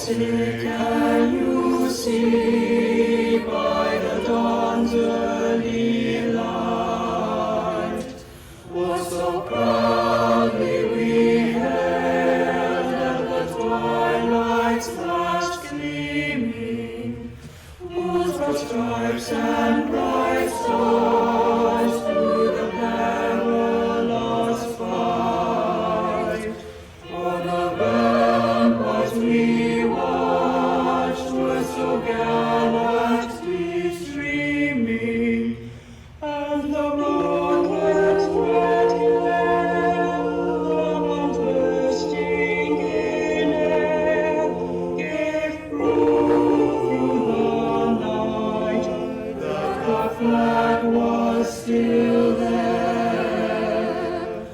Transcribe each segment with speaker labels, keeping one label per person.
Speaker 1: say, can you see by the dawn's early light what so proudly we hailed at the twilight's last gleaming, whose broad stripes and bright stars through the perilous fight o'er the ramparts we watched were so gallantly streaming, and the rocket's red glare, long bursting in air, gave proof through the night that the flag was still there.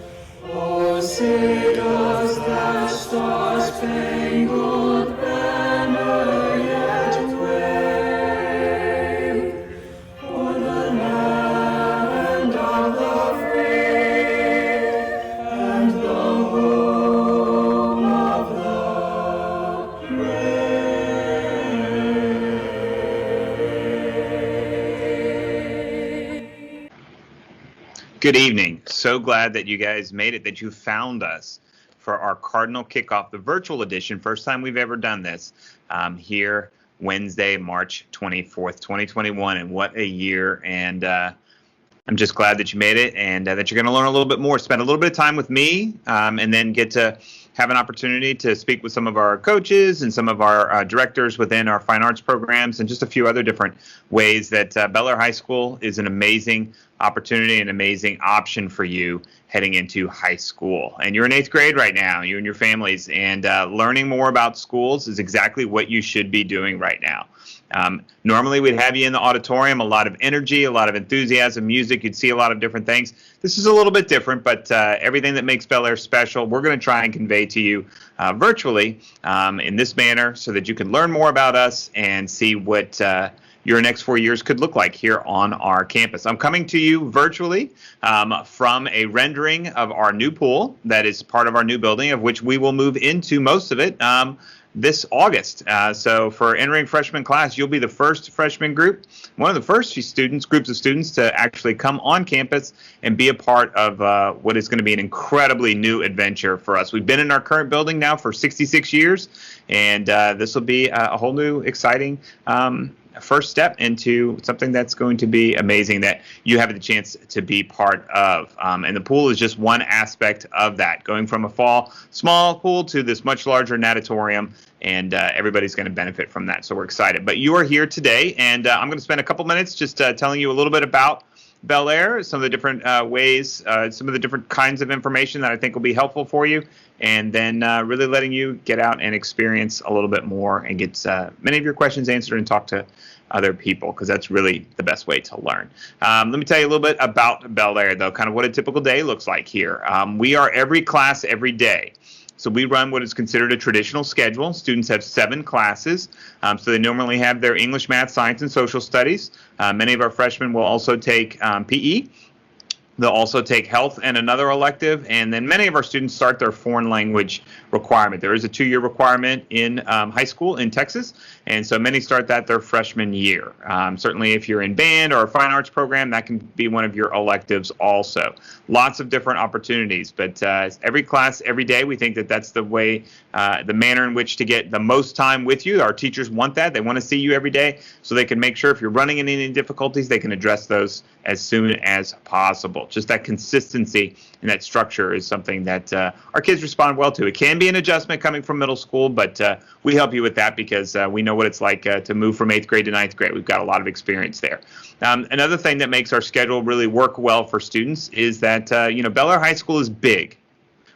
Speaker 1: Oh, say does that star-spangled banner yet wave o'er the land of the free and the home of the brave?
Speaker 2: Good evening. So glad that you guys made it, that you found us for our Cardinal Kickoff, the virtual edition. First time we've ever done this here Wednesday, March 24th, 2021. And what a year. And I'm just glad that you made it and that you're going to learn a little bit more, spend a little bit of time with me, and then get to have an opportunity to speak with some of our coaches and some of our directors within our fine arts programs and just a few other different ways that Bel Air High School is an amazing opportunity, an amazing option for you heading into high school. And you're in 8th grade right now, you and your families, and learning more about schools is exactly what you should be doing right now. Normally we'd have you in the auditorium, a lot of energy, a lot of enthusiasm, music, you'd see a lot of different things. This is a little bit different, but everything that makes Bel Air special, we're going to try and convey to you virtually in this manner so that you can learn more about us and see what your next 4 years could look like here on our campus. I'm coming to you virtually from a rendering of our new pool that is part of our new building, of which we will move into most of it this August. So for entering freshman class, you'll be the first freshman group, one of the first groups of students to actually come on campus and be a part of what is going to be an incredibly new adventure for us. We've been in our current building now for 66 years, and this will be a whole new exciting first step into something that's going to be amazing that you have the chance to be part of. And the pool is just one aspect of that, going from a small pool to this much larger natatorium, and everybody's going to benefit from that. So we're excited. But you are here today, and I'm going to spend a couple minutes just telling you a little bit about Bel Air, some of the different ways, some of the different kinds of information that I think will be helpful for you, and then really letting you get out and experience a little bit more and get many of your questions answered and talk to other people, because that's really the best way to learn. Let me tell you a little bit about Bel Air, though, kind of what a typical day looks like here. We are every class every day. So we run what is considered a traditional schedule. Students have 7 classes. So they normally have their English, math, science, and social studies. Many of our freshmen will also take PE. They'll also take health and another elective, and then many of our students start their foreign language requirement. There is a 2-year requirement in high school in Texas, and so many start that their freshman year. Certainly if you're in band or a fine arts program, that can be one of your electives also. Lots of different opportunities, but every class, every day, we think that that's the way, the manner in which to get the most time with you. Our teachers want that. They want to see you every day so they can make sure if you're running into any difficulties, they can address those as soon as possible. Just that consistency and that structure is something that our kids respond well to. It can be an adjustment coming from middle school, but we help you with that because we know what it's like to move from 8th grade to 9th grade. We've got a lot of experience there. Another thing that makes our schedule really work well for students is that Bel Air High School is big.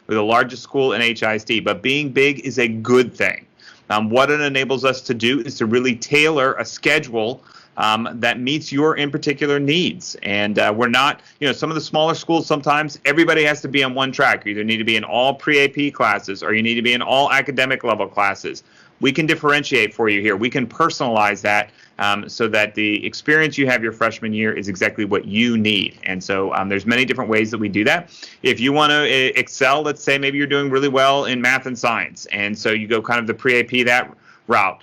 Speaker 2: We're the largest school in HISD, but being big is a good thing. What it enables us to do is to really tailor a schedule that meets your in particular needs. And we're not, some of the smaller schools, sometimes everybody has to be on one track. You either need to be in all pre-AP classes or you need to be in all academic level classes. We can differentiate for you here. We can personalize that so that the experience you have your freshman year is exactly what you need. And so there's many different ways that we do that. If you want to excel, let's say maybe you're doing really well in math and science, and so you go kind of the pre-AP that route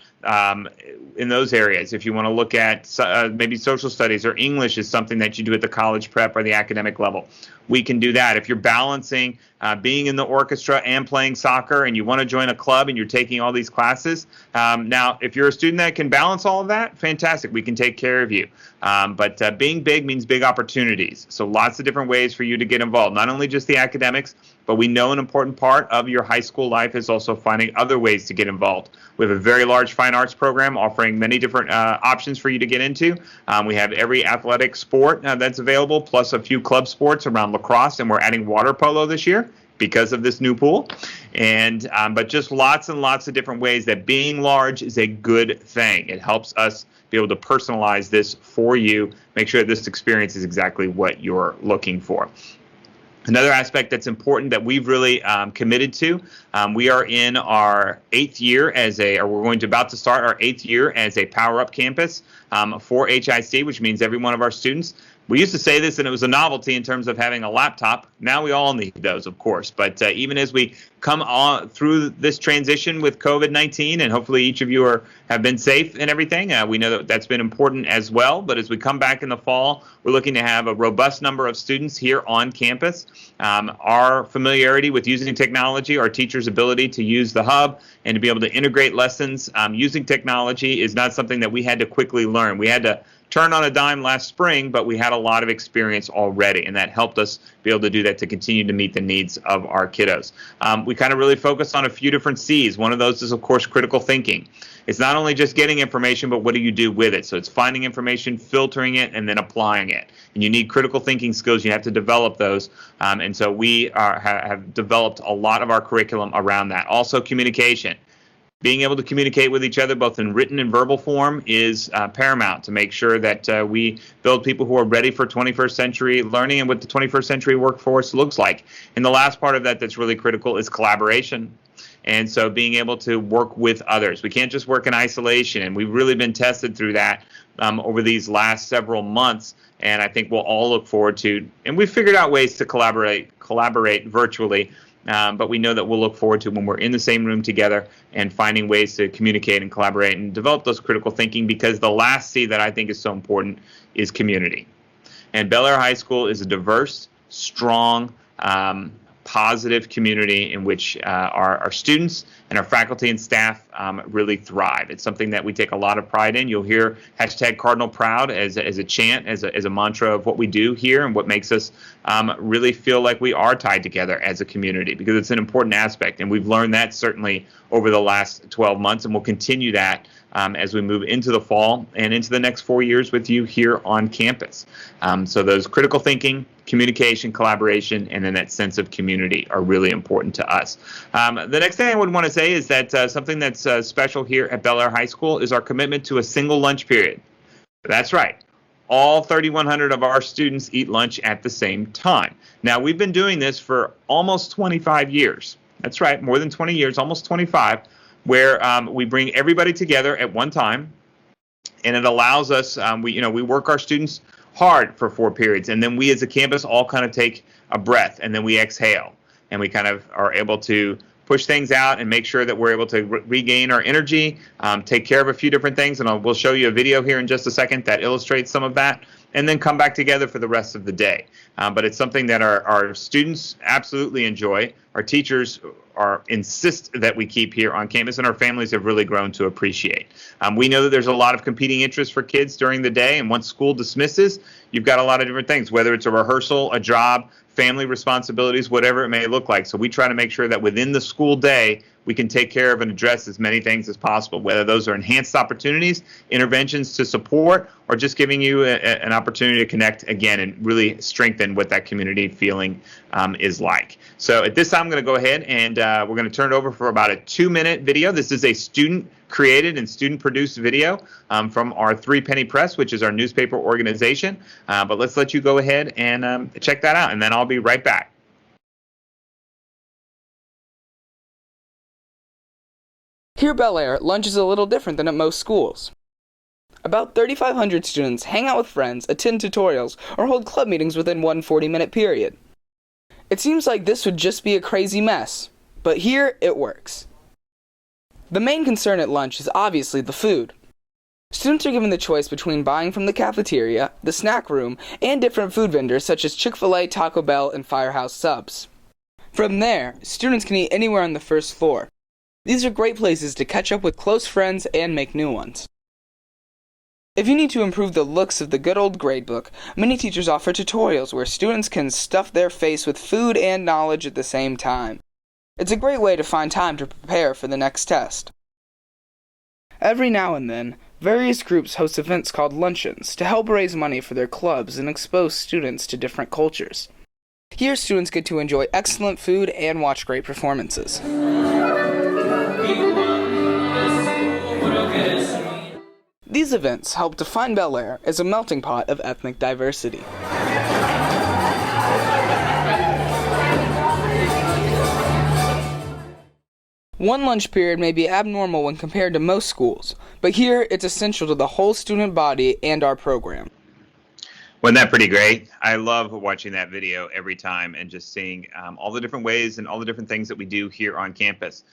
Speaker 2: in those areas. If you want to look at maybe social studies or English is something that you do at the college prep or the academic level, we can do that. If you're balancing being in the orchestra and playing soccer and you want to join a club and you're taking all these classes, now if you're a student that can balance all of that, fantastic, we can take care of you. But being big means big opportunities. So lots of different ways for you to get involved, not only just the academics, but we know an important part of your high school life is also finding other ways to get involved. We have a very large fine arts program offering many different options for you to get into. We have every athletic sport that's available, plus a few club sports around lacrosse, and we're adding water polo this year because of this new pool. And but just lots and lots of different ways that being large is a good thing. It helps us be able to personalize this for you, make sure that this experience is exactly what you're looking for. Another aspect that's important that we've really committed to, we are in our 8th year we're going to about to start our 8th year as a Power Up campus for HIC, which means every one of our students. We used to say this and it was a novelty in terms of having a laptop. Now we all need those, of course. But even as we come on through this transition with COVID-19, and hopefully each of you have been safe and everything, we know that that's been important as well. But as we come back in the fall, we're looking to have a robust number of students here on campus. Our familiarity with using technology, our teachers' ability to use the hub and to be able to integrate lessons using technology is not something that we had to quickly learn. We had to turn on a dime last spring, but we had a lot of experience already, and that helped us be able to do that to continue to meet the needs of our kiddos. We kind of really focused on a few different C's. One of those is, of course, critical thinking. It's not only just getting information, but what do you do with it? So it's finding information, filtering it, and then applying it. And you need critical thinking skills. You have to develop those. And so we have developed a lot of our curriculum around that. Also, communication. Being able to communicate with each other, both in written and verbal form, is paramount to make sure that we build people who are ready for 21st century learning and what the 21st century workforce looks like. And the last part of that that's really critical is collaboration. And so being able to work with others. We can't just work in isolation, and we've really been tested through that over these last several months. And I think we'll all look forward to, and we've figured out ways to collaborate virtually. But we know that we'll look forward to when we're in the same room together and finding ways to communicate and collaborate and develop those critical thinking, because the last C that I think is so important is community. And Bel Air High School is a diverse, strong, positive community in which our students and our faculty and staff really thrive. It's something that we take a lot of pride in. You'll hear #CardinalProud as a chant, as a mantra of what we do here and what makes us really feel like we are tied together as a community, because it's an important aspect. And we've learned that certainly over the last 12 months, and we'll continue that as we move into the fall and into the next 4 years with you here on campus. So those critical thinking, communication, collaboration, and then that sense of community are really important to us. The next thing I would want to say is that something that's special here at Bel Air High School is our commitment to a single lunch period. That's right. All 3,100 of our students eat lunch at the same time. Now, we've been doing this for almost 25 years. That's right, more than 20 years, almost 25, where we bring everybody together at one time, and it allows us, we work our students hard for 4 periods, and then we as a campus all kind of take a breath, and then we exhale, and we kind of are able to push things out and make sure that we're able to regain our energy, take care of a few different things, and we'll show you a video here in just a second that illustrates some of that, and then come back together for the rest of the day. But it's something that our students absolutely enjoy. Our teachers insist that we keep here on campus, and our families have really grown to appreciate. We know that there's a lot of competing interests for kids during the day, and once school dismisses, you've got a lot of different things, whether it's a rehearsal, a job, family responsibilities, whatever it may look like. So we try to make sure that within the school day, we can take care of and address as many things as possible, whether those are enhanced opportunities, interventions to support, or just giving you an opportunity to connect again and really strengthen what that community feeling is like. So at this time, I'm going to go ahead and we're going to turn it over for about a 2-minute video. This is a student-created and student-produced video from our Three Penny Press, which is our newspaper organization. But let's let you go ahead and check that out, and then I'll be right back.
Speaker 3: Here at Bel Air, lunch is a little different than at most schools. About 3,500 students hang out with friends, attend tutorials, or hold club meetings within one 40-minute period. It seems like this would just be a crazy mess, but here it works. The main concern at lunch is obviously the food. Students are given the choice between buying from the cafeteria, the snack room, and different food vendors such as Chick-fil-A, Taco Bell, and Firehouse Subs. From there, students can eat anywhere on the first floor. These are great places to catch up with close friends and make new ones. If you need to improve the looks of the good old gradebook, many teachers offer tutorials where students can stuff their face with food and knowledge at the same time. It's a great way to find time to prepare for the next test. Every now and then, various groups host events called luncheons to help raise money for their clubs and expose students to different cultures. Here, students get to enjoy excellent food and watch great performances. These events help define Bel Air as a melting pot of ethnic diversity. One lunch period may be abnormal when compared to most schools, but here it's essential to the whole student body and our program.
Speaker 2: Wasn't that pretty great? I love watching that video every time and just seeing all the different ways and all the different things that we do here on campus.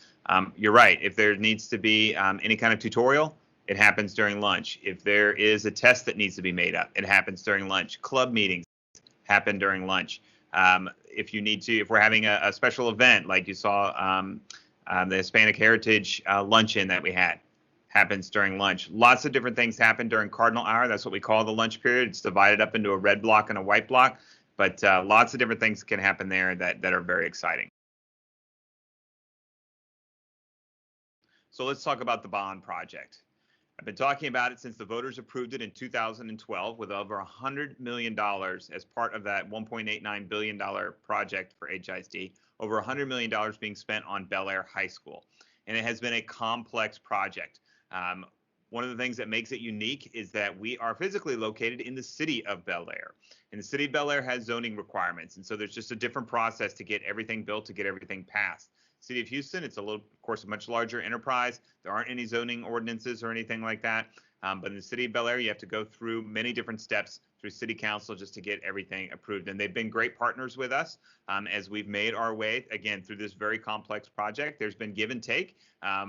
Speaker 2: You're right. If there needs to be any kind of tutorial, it happens during lunch. If there is a test that needs to be made up, it happens during lunch. Club meetings happen during lunch. If we're having a special event like you saw the Hispanic Heritage luncheon that we had, happens during lunch. Lots of different things happen during Cardinal Hour. That's what we call the lunch period. It's divided up into a red block and a white block, but lots of different things can happen there that are very exciting. So let's talk about the bond project. I've been talking about it since the voters approved it in 2012 with over $100 million as part of that $1.89 billion project for HISD, over $100 million being spent on Bel Air High School. And it has been a complex project. One of the things that makes it unique is that we are physically located in the city of Bel Air. And the city of Bel Air has zoning requirements. And so there's just a different process to get everything built, to get everything passed. City of Houston, it's of course, a much larger enterprise. There aren't any zoning ordinances or anything like that. But in the city of Bel Air, you have to go through many different steps through city council just to get everything approved. And they've been great partners with us as we've made our way, again, through this very complex project. There's been give and take,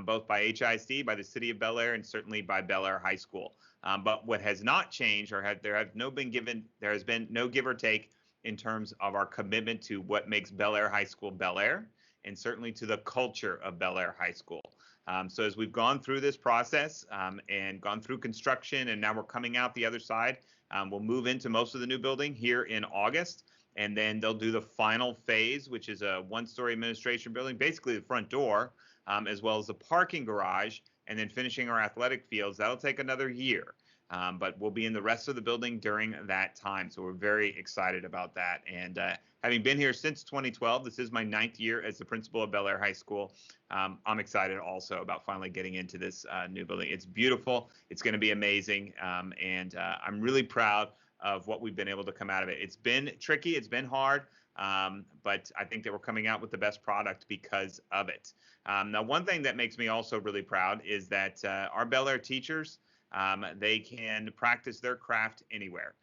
Speaker 2: both by HISD, by the city of Bel Air, and certainly by Bel Air High School. But what has not changed, there has been no give or take in terms of our commitment to what makes Bel Air High School Bel Air, and certainly to the culture of Bel Air High School. So as we've gone through this process and gone through construction, and now we're coming out the other side, we'll move into most of the new building here in August, and then they'll do the final phase, which is a one-story administration building, basically the front door, as well as the parking garage, and then finishing our athletic fields. That'll take another year, but we'll be in the rest of the building during that time. So we're very excited about that. And having been here since 2012, this is my 9th year as the principal of Bel Air High School. I'm excited also about finally getting into this new building. It's beautiful. It's going to be amazing. And I'm really proud of what we've been able to come out of it. It's been tricky. It's been hard. But I think that we're coming out with the best product because of it. Now, one thing that makes me also really proud is that our Bel Air teachers, they can practice their craft anywhere.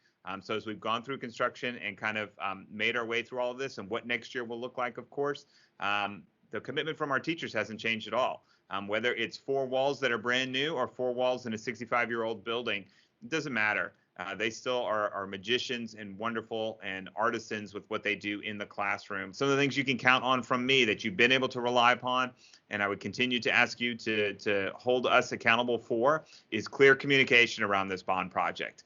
Speaker 2: So as we've gone through construction and kind of made our way through all of this and what next year will look like, of course, the commitment from our teachers hasn't changed at all. Whether it's 4 walls that are brand new or 4 walls in a 65-year-old building, it doesn't matter. They still are magicians and wonderful and artisans with what they do in the classroom. Some of the things you can count on from me that you've been able to rely upon, and I would continue to ask you to hold us accountable for, is clear communication around this bond project.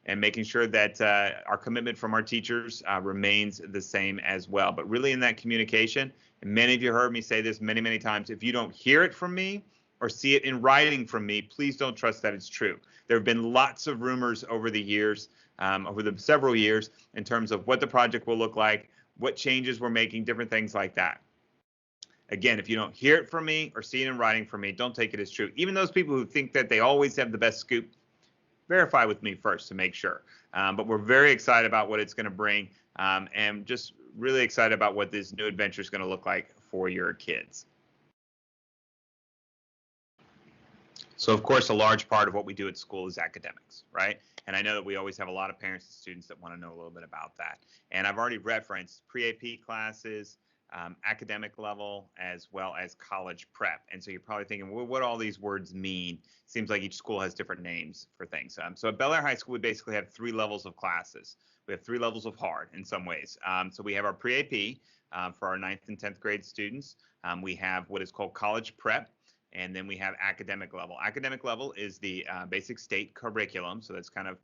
Speaker 2: And making sure that our commitment from our teachers remains the same as well. But really in that communication, and many of you heard me say this many, many times, if you don't hear it from me or see it in writing from me, please don't trust that it's true. There have been lots of rumors over the years, over the several years, in terms of what the project will look like, what changes we're making, different things like that. Again, if you don't hear it from me or see it in writing from me, don't take it as true. Even those people who think that they always have the best scoop, verify with me first to make sure. But we're very excited about what it's going to bring, and just really excited about what this new adventure is going to look like for your kids. So, of course, a large part of what we do at school is academics, right? And I know that we always have a lot of parents and students that want to know a little bit about that. And I've already referenced pre-AP classes, academic level, as well as college prep. And so you're probably thinking, well, what all these words mean? Seems like each school has different names for things. So at Bel Air High School, we basically have 3 levels of classes. We have 3 levels of hard in some ways. So we have our pre-AP for our 9th and 10th grade students. We have what is called college prep. And then we have academic level. Academic level is the basic state curriculum. So that's kind of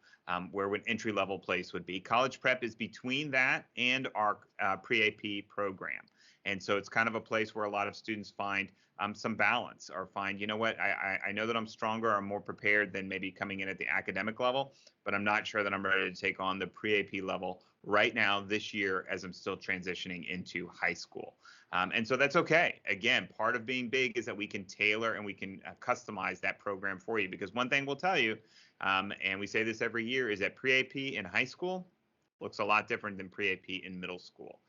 Speaker 2: where an entry level place would be. College prep is between that and our pre-AP program. And so it's kind of a place where a lot of students find some balance, or find, you know what, I know that I'm stronger, I'm more prepared than maybe coming in at the academic level, but I'm not sure that I'm ready to take on the pre-AP level right now this year as I'm still transitioning into high school. And so that's okay. Again, part of being big is that we can tailor and we can customize that program for you. Because one thing we'll tell you, and we say this every year, is that pre-AP in high school looks a lot different than pre-AP in middle school.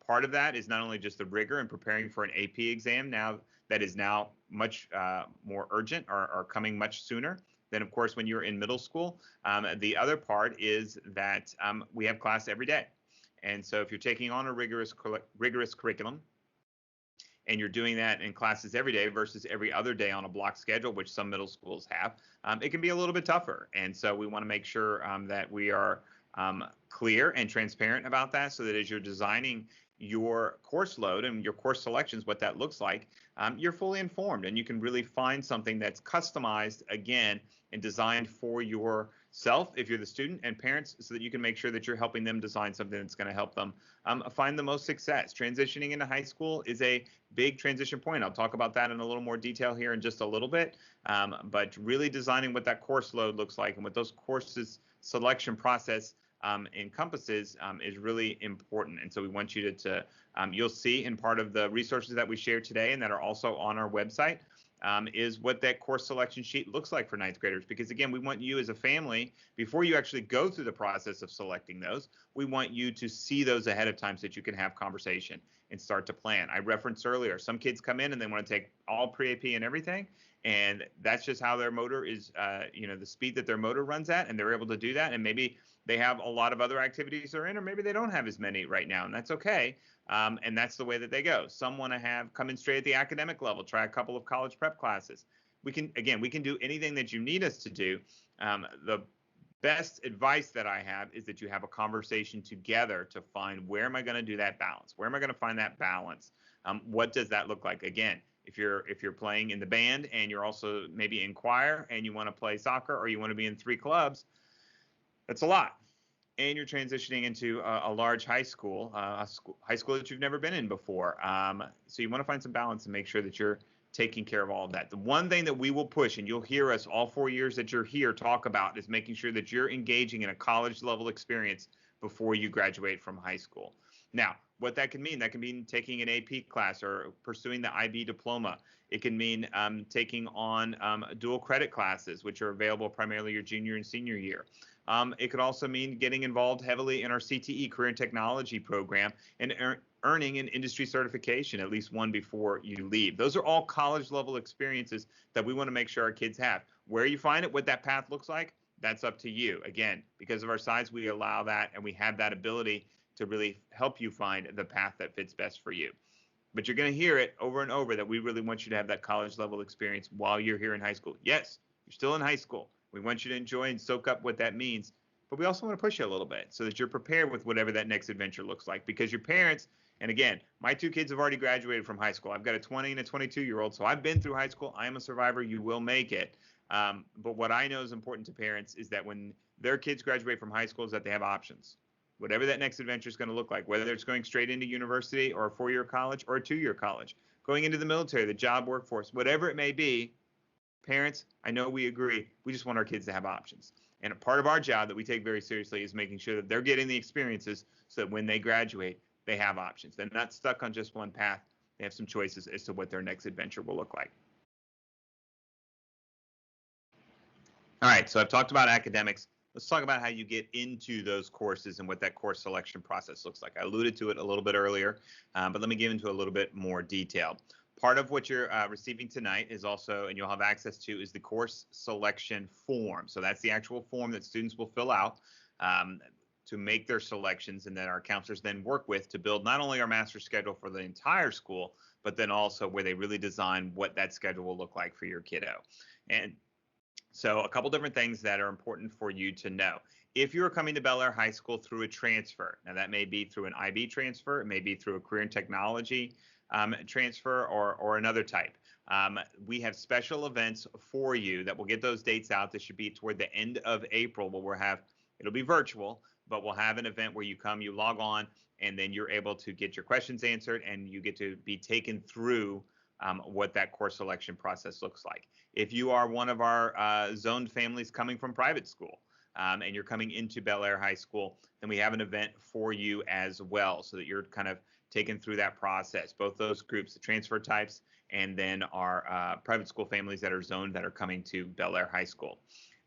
Speaker 2: Part of that is not only just the rigor in preparing for an AP exam now that is now much more urgent, or coming much sooner than, of course, when you're in middle school. The other part is that we have class every day. And so if you're taking on a rigorous curriculum, and you're doing that in classes every day versus every other day on a block schedule, which some middle schools have, it can be a little bit tougher. And so we want to make sure that we are clear and transparent about that, so that as you're designing your course load and your course selections, what that looks like, you're fully informed, and you can really find something that's customized, again, and designed for yourself if you're the student, and parents, so that you can make sure that you're helping them design something that's going to help them find the most success. Transitioning into high school is a big transition point. I'll talk about that in a little more detail here in just a little bit, but really designing what that course load looks like and what those courses selection process encompasses is really important. And so we want you to you'll see in part of the resources that we share today and that are also on our website, is what that course selection sheet looks like for 9th graders. Because again, we want you as a family, before you actually go through the process of selecting those, we want you to see those ahead of time so that you can have conversation and start to plan. I referenced earlier, some kids come in and they want to take all pre-AP and everything, and that's just how their motor is, the speed that their motor runs at, and they're able to do that. And maybe they have a lot of other activities they're in, or maybe they don't have as many right now, and that's okay. And that's the way that they go. Some want to come in straight at the academic level, try a couple of college prep classes. We can do anything that you need us to do. The best advice that I have is that you have a conversation together to find, where am I going to do that balance? Where am I going to find that balance? What does that look like? Again, if you're playing in the band and you're also maybe in choir and you want to play soccer, or you want to be in 3 clubs, that's a lot. And you're transitioning into a large high school, high school that you've never been in before. So you want to find some balance and make sure that you're taking care of all of that. The one thing that we will push, and you'll hear us all 4 years that you're here talk about, is making sure that you're engaging in a college level experience before you graduate from high school. Now, what that can mean taking an AP class or pursuing the IB diploma. It can mean taking on dual credit classes, which are available primarily your junior and senior year. It could also mean getting involved heavily in our CTE, Career and Technology program, and earning an industry certification, at least one before you leave. Those are all college level experiences that we want to make sure our kids have. Where you find it, what that path looks like, that's up to you. Again, because of our size, we allow that, and we have that ability to really help you find the path that fits best for you. But you're going to hear it over and over that we really want you to have that college level experience while you're here in high school. Yes, you're still in high school. We want you to enjoy and soak up what that means, but we also want to push you a little bit so that you're prepared with whatever that next adventure looks like. Because your parents, and again, my 2 kids have already graduated from high school. I've got a 20 and a 22-year-old, so I've been through high school. I am a survivor. You will make it. But what I know is important to parents is that when their kids graduate from high school, is that they have options. Whatever that next adventure is going to look like, whether it's going straight into university or a 4-year college or a 2-year college, going into the military, the job workforce, whatever it may be, parents, I know we agree, we just want our kids to have options. And a part of our job that we take very seriously is making sure that they're getting the experiences so that when they graduate, they have options. They're not stuck on just one path. They have some choices as to what their next adventure will look like. All right, so I've talked about academics. Let's talk about how you get into those courses and what that course selection process looks like. I alluded to it a little bit earlier, but let me get into a little bit more detail. Part of what you're receiving tonight is also, and you'll have access to, is the course selection form. So that's the actual form that students will fill out. to make their selections, and then our counselors then work with to build not only our master schedule for the entire school, but then also where they really design what that schedule will look like for your kiddo. And so a couple different things that are important for you to know. If you're coming to Bel Air High School through a transfer, now that may be through an IB transfer, it may be through a career and technology transfer or another type. We have special events for you that will get those dates out. This should be toward the end of April where we'll have, it'll be virtual, but we'll have an event where you come, you log on, and then you're able to get your questions answered and you get to be taken through what that course selection process looks like. If you are one of our zoned families coming from private school, and you're coming into Bel Air High School, then we have an event for you as well, so that you're kind of taken through that process. Both those groups, the transfer types, and then our private school families that are zoned that are coming to Bel Air High School.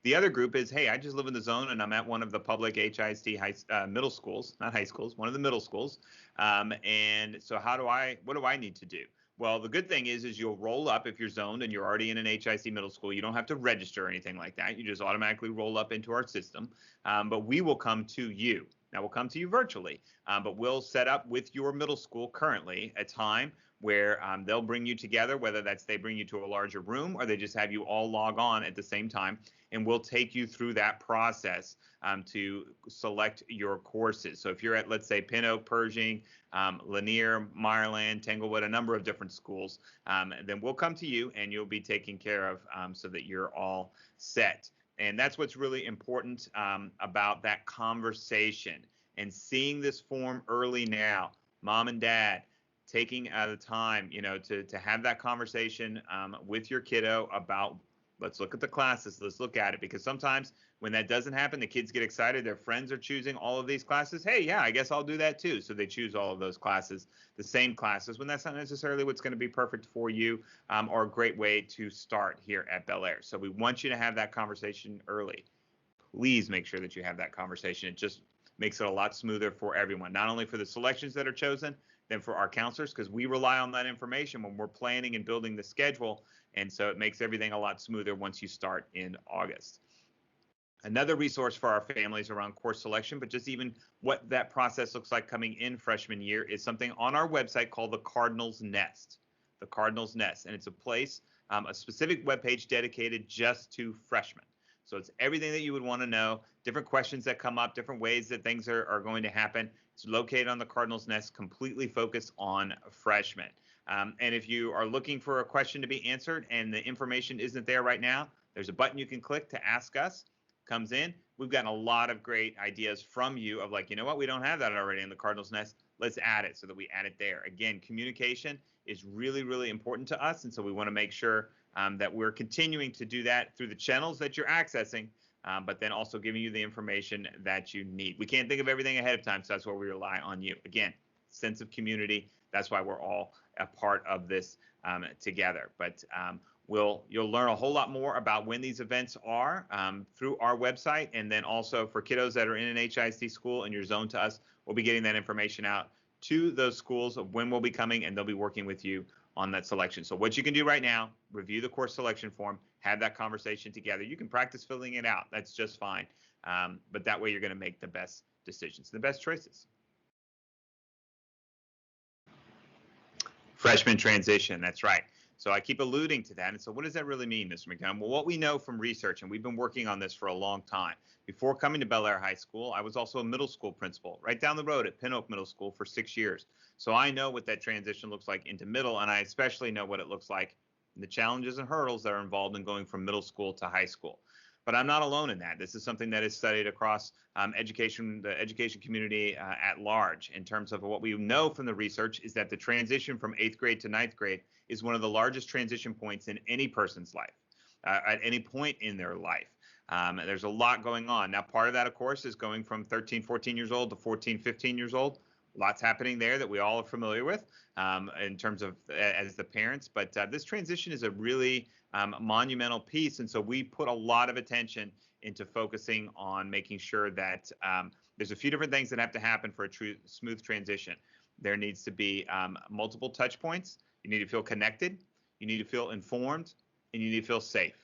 Speaker 2: The other group is, hey, I just live in the zone and I'm at one of the public HISD middle schools, not high schools, one of the middle schools. And so what do I need to do? Well, the good thing is you'll roll up if you're zoned and you're already in an HIC middle school. You don't have to register or anything like that. You just automatically roll up into our system. But we will come to you. Now, we'll come to you virtually, but we'll set up with your middle school currently a time where they'll bring you together, whether that's they bring you to a larger room or they just have you all log on at the same time, and we'll take you through that process to select your courses. So if you're at, let's say, Pin Oak, Pershing, Lanier, Meyerland, Tanglewood, a number of different schools, then we'll come to you and you'll be taken care of so that you're all set. And that's what's really important about that conversation and seeing this form early now. Mom and dad taking the time, to have that conversation with your kiddo about, let's look at the classes, let's look at it. Because sometimes when that doesn't happen, the kids get excited, their friends are choosing all of these classes. Hey, yeah, I guess I'll do that too. So they choose all of those classes, the same classes, when that's not necessarily what's going to be perfect for you or a great way to start here at Bel Air. So we want you to have that conversation early. Please make sure that you have that conversation. It just makes it a lot smoother for everyone, not only for the selections that are chosen, then for our counselors, because we rely on that information when we're planning and building the schedule. And so it makes everything a lot smoother once you start in August. Another resource for our families around course selection, but just even what that process looks like coming in freshman year, is something on our website called the Cardinal's Nest. The Cardinal's Nest. And it's a place, a specific webpage dedicated just to freshmen. So it's everything that you would want to know, different questions that come up, different ways that things are going to happen. It's located on the Cardinal's Nest, completely focused on freshmen. And if you are looking for a question to be answered and the information isn't there right now, there's a button you can click to ask us. Comes in. We've gotten a lot of great ideas from you of like, you know what, we don't have that already in the Cardinal's Nest. Let's add it, so that we add it there. Again, communication is really, really important to us. And so we want to make sure that we're continuing to do that through the channels that you're accessing, but then also giving you the information that you need. We can't think of everything ahead of time, so that's why we rely on you. Again, sense of community. That's why we're all a part of this together. But you'll learn a whole lot more about when these events are through our website. And then also for kiddos that are in an HISD school and you're zoned to us, we'll be getting that information out to those schools of when we'll be coming, and they'll be working with you on that selection. So what you can do right now, review the course selection form, have that conversation together. You can practice filling it out. That's just fine. But that way you're going to make the best decisions, the best choices. Freshman transition, that's right. So I keep alluding to that. And so what does that really mean, Mr. McDonough? Well, what we know from research, and we've been working on this for a long time. Before coming to Bel Air High School, I was also a middle school principal right down the road at Pin Oak Middle School for 6 years. So I know what that transition looks like into middle, and I especially know what it looks like, the challenges and hurdles that are involved in going from middle school to high school. But I'm not alone in that. This is something that is studied across the education community at large. In terms of what we know from the research is that the transition from 8th grade to 9th grade is one of the largest transition points in any person's life, at any point in their life. There's a lot going on. Now, part of that, of course, is going from 13, 14 years old to 14, 15 years old. Lots happening there that we all are familiar with in terms of as the parents. But this transition is a really monumental piece. And so we put a lot of attention into focusing on making sure that there's a few different things that have to happen for a true smooth transition. There needs to be multiple touch points. You need to feel connected. You need to feel informed, and you need to feel safe.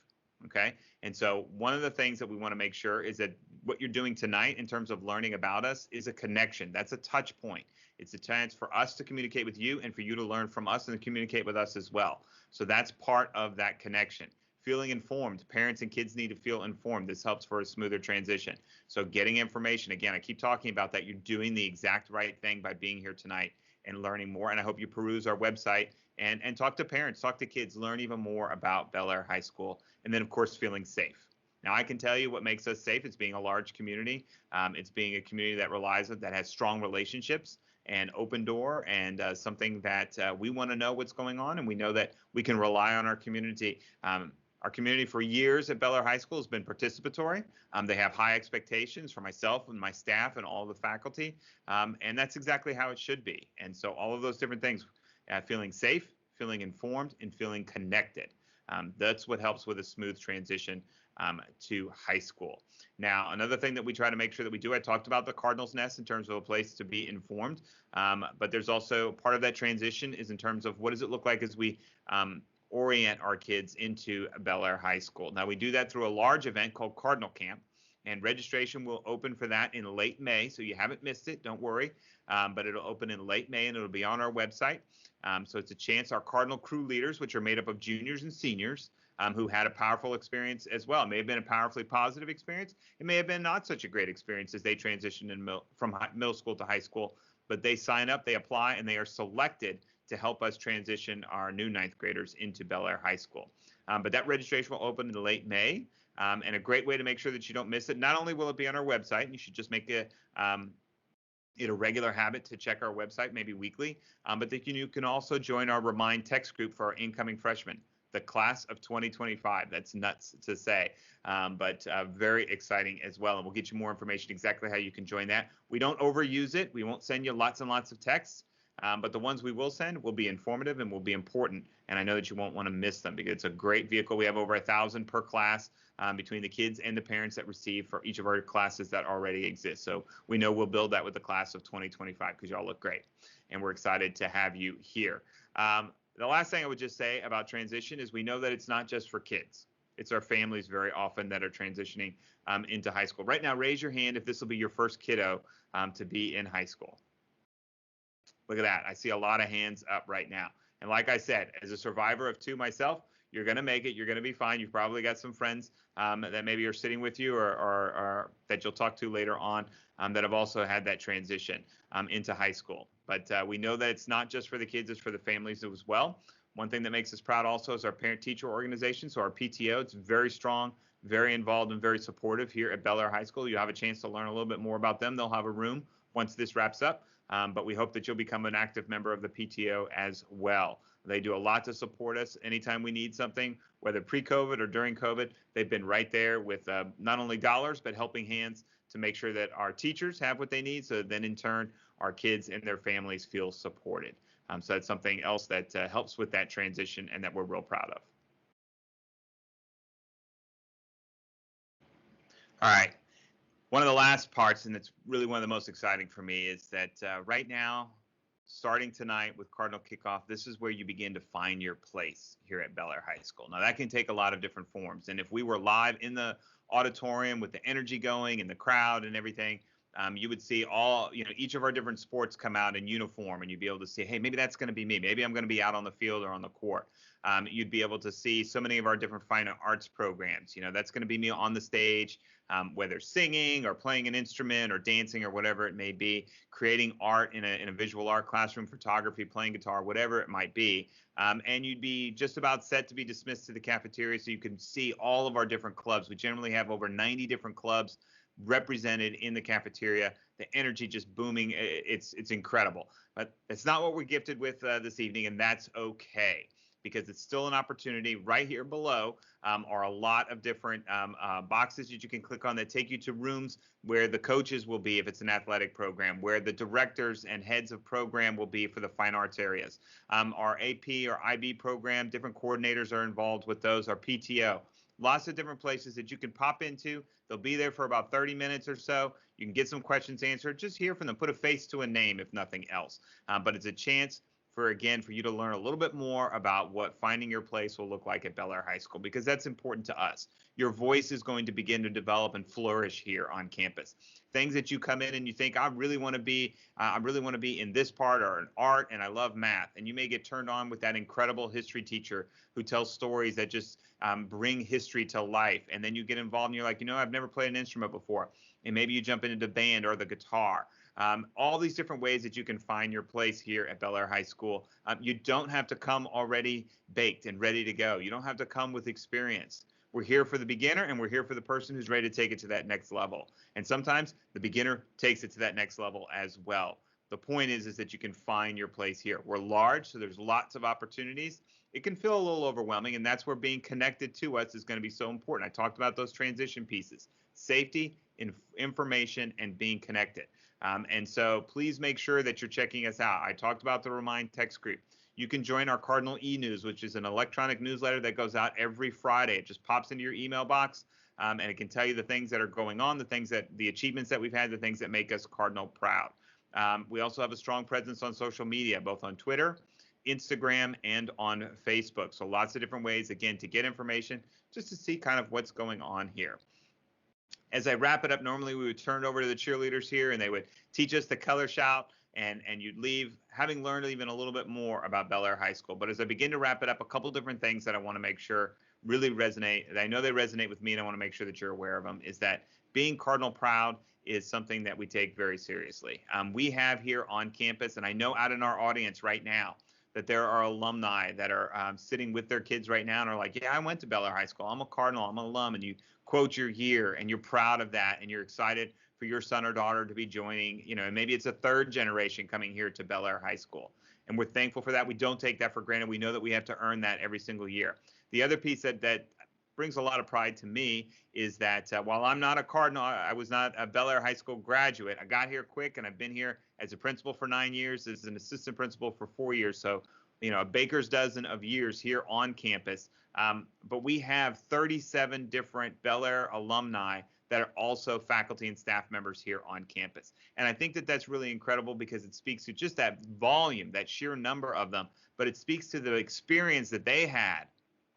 Speaker 2: Okay. And so one of the things that we want to make sure is that what you're doing tonight in terms of learning about us is a connection. That's a touch point. It's a chance for us to communicate with you and for you to learn from us and to communicate with us as well. So that's part of that connection. Feeling informed. Parents and kids need to feel informed. This helps for a smoother transition. So getting information, again, I keep talking about that. You're doing the exact right thing by being here tonight and learning more. And I hope you peruse our website and talk to parents, talk to kids, learn even more about Bel Air High School. And then, of course, feeling safe. Now, I can tell you what makes us safe. It's being a large community. It's being a community that has strong relationships and open door, and something that we want to know what's going on, and we know that we can rely on our community. Our community for years at Bel Air High School has been participatory. They have high expectations for myself and my staff and all the faculty, and that's exactly how it should be. And so all of those different things, feeling safe, feeling informed, and feeling connected. That's what helps with a smooth transition to high school. Now, another thing that we try to make sure that we do, I talked about the Cardinal's Nest in terms of a place to be informed, but there's also part of that transition is in terms of what does it look like as we orient our kids into Bel Air High School. Now, we do that through a large event called Cardinal Camp, and registration will open for that in late May, so you haven't missed it, don't worry, but it'll open in late May, and it'll be on our website. So it's a chance our Cardinal crew leaders, which are made up of juniors and seniors, who had a powerful experience as well. It may have been a powerfully positive experience. It may have been not such a great experience as they transitioned from middle school to high school, but they sign up, they apply, and they are selected to help us transition our new ninth graders into Bel Air High School. But that registration will open in late May, and a great way to make sure that you don't miss it. Not only will it be on our website, and you should just make it a regular habit to check our website, maybe weekly, but that you can also join our Remind text group for our incoming freshmen, the class of 2025. That's nuts to say, but very exciting as well. And we'll get you more information exactly how you can join that. We don't overuse it. We won't send you lots and lots of texts. But the ones we will send will be informative and will be important, and I know that you won't want to miss them because it's a great vehicle. We have over 1,000 per class between the kids and the parents that receive for each of our classes that already exist. So we know we'll build that with the class of 2025 because y'all look great, and we're excited to have you here. The last thing I would just say about transition is we know that it's not just for kids. It's our families very often that are transitioning into high school. Right now, raise your hand if this will be your first kiddo to be in high school. Look at that. I see a lot of hands up right now. And like I said, as a survivor of two myself, you're going to make it. You're going to be fine. You've probably got some friends that maybe are sitting with you or that you'll talk to later on that have also had that transition into high school. But we know that it's not just for the kids, it's for the families as well. One thing that makes us proud also is our parent-teacher organization. So our PTO, it's very strong, very involved, and very supportive here at Bel Air High School. You'll have a chance to learn a little bit more about them. They'll have a room once this wraps up, but we hope that you'll become an active member of the PTO as well. They do a lot to support us anytime we need something, whether pre-COVID or during COVID. They've been right there with not only dollars, but helping hands to make sure that our teachers have what they need, so then in turn, our kids and their families feel supported. So that's something else that helps with that transition and that we're real proud of. All right. One of the last parts, and it's really one of the most exciting for me, is that right now, starting tonight with Cardinal Kickoff, this is where you begin to find your place here at Bel Air High School. Now, that can take a lot of different forms. And if we were live in the auditorium with the energy going and the crowd and everything, you would see each of our different sports come out in uniform, and you'd be able to see, hey, maybe that's going to be me. Maybe I'm going to be out on the field or on the court. You'd be able to see so many of our different fine arts programs. That's going to be me on the stage, whether singing or playing an instrument or dancing or whatever it may be, creating art in a visual art classroom, photography, playing guitar, whatever it might be. And you'd be just about set to be dismissed to the cafeteria so you can see all of our different clubs. We generally have over 90 different clubs represented in the cafeteria, the energy just booming. It's incredible. But it's not what we're gifted with this evening, and that's okay, because it's still an opportunity. Right here below are a lot of different boxes that you can click on that take you to rooms where the coaches will be if it's an athletic program, where the directors and heads of program will be for the fine arts areas. Our AP or IB program, different coordinators are involved with those, our PTO. Lots of different places that you can pop into. They'll be there for about 30 minutes or so. You can get some questions answered. Just hear from them. Put a face to a name, if nothing else. But it's a chance for you to learn a little bit more about what finding your place will look like at Bel Air High School, because that's important to us. Your voice is going to begin to develop and flourish here on campus. Things that you come in and you think, I really want to be in this part or in art, and I love math. And you may get turned on with that incredible history teacher who tells stories that just bring history to life. And then you get involved and you're like, I've never played an instrument before. And maybe you jump into the band or the guitar. All these different ways that you can find your place here at Bel Air High School. You don't have to come already baked and ready to go. You don't have to come with experience. We're here for the beginner, and we're here for the person who's ready to take it to that next level. And sometimes the beginner takes it to that next level as well. The point is that you can find your place here. We're large, so there's lots of opportunities. It can feel a little overwhelming, and that's where being connected to us is going to be so important. I talked about those transition pieces: safety, information, and being connected. And so please make sure that you're checking us out. I talked about the Remind text group. You can join our Cardinal e-news, which is an electronic newsletter that goes out every Friday. It just pops into your email box, and it can tell you the things that are going on, the achievements that we've had, the things that make us Cardinal proud. We also have a strong presence on social media, both on Twitter, Instagram, and on Facebook. So lots of different ways, again, to get information, just to see kind of what's going on here. As I wrap it up, normally we would turn it over to the cheerleaders here, and they would teach us the color shout, and you'd leave having learned even a little bit more about Bel Air High School. But as I begin to wrap it up, a couple different things that I want to make sure really resonate, that I know they resonate with me, and I want to make sure that you're aware of them, is that being Cardinal proud is something that we take very seriously. We have here on campus, and I know out in our audience right now, that there are alumni that are sitting with their kids right now and are like, yeah, I went to Bel Air High School. I'm a Cardinal. I'm an alum. And you quote your year, and you're proud of that, and you're excited for your son or daughter to be joining, and maybe it's a third generation coming here to Bel Air High School. And we're thankful for that. We don't take that for granted. We know that we have to earn that every single year. The other piece that brings a lot of pride to me is that while I'm not a Cardinal, I was not a Bel Air High School graduate. I got here quick, and I've been here as a principal for 9 years, as an assistant principal for 4 years. So, a baker's dozen of years here on campus. But we have 37 different Bel Air alumni that are also faculty and staff members here on campus. And I think that that's really incredible, because it speaks to just that volume, that sheer number of them, but it speaks to the experience that they had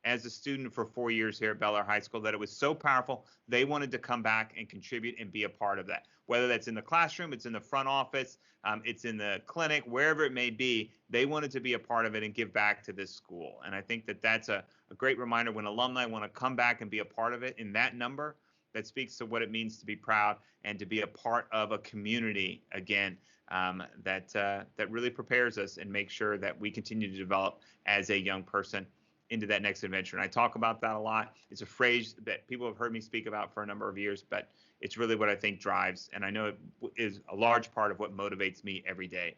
Speaker 2: as a student for 4 years here at Bel Air High School, that it was so powerful, they wanted to come back and contribute and be a part of that. Whether that's in the classroom, it's in the front office, it's in the clinic, wherever it may be, they wanted to be a part of it and give back to this school. And I think that that's a great reminder when alumni want to come back and be a part of it in that number. That speaks to what it means to be proud and to be a part of a community, again, that really prepares us and makes sure that we continue to develop as a young person into that next adventure. And I talk about that a lot. It's a phrase that people have heard me speak about for a number of years, but it's really what I think drives, and I know it is a large part of what motivates me every day.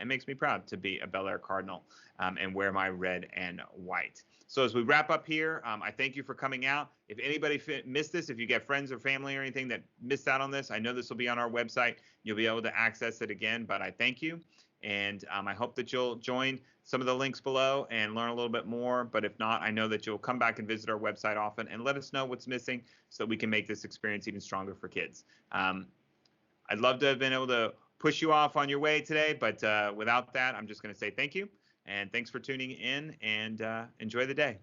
Speaker 2: It makes me proud to be a Bel Air Cardinal and wear my red and white. So as we wrap up here, I thank you for coming out. If anybody missed this, if you got friends or family or anything that missed out on this, I know this will be on our website. You'll be able to access it again, but I thank you. And I hope that you'll join some of the links below and learn a little bit more. But if not, I know that you'll come back and visit our website often and let us know what's missing so that we can make this experience even stronger for kids. I'd love to have been able to push you off on your way today, but without that, I'm just going to say thank you. And thanks for tuning in, and enjoy the day.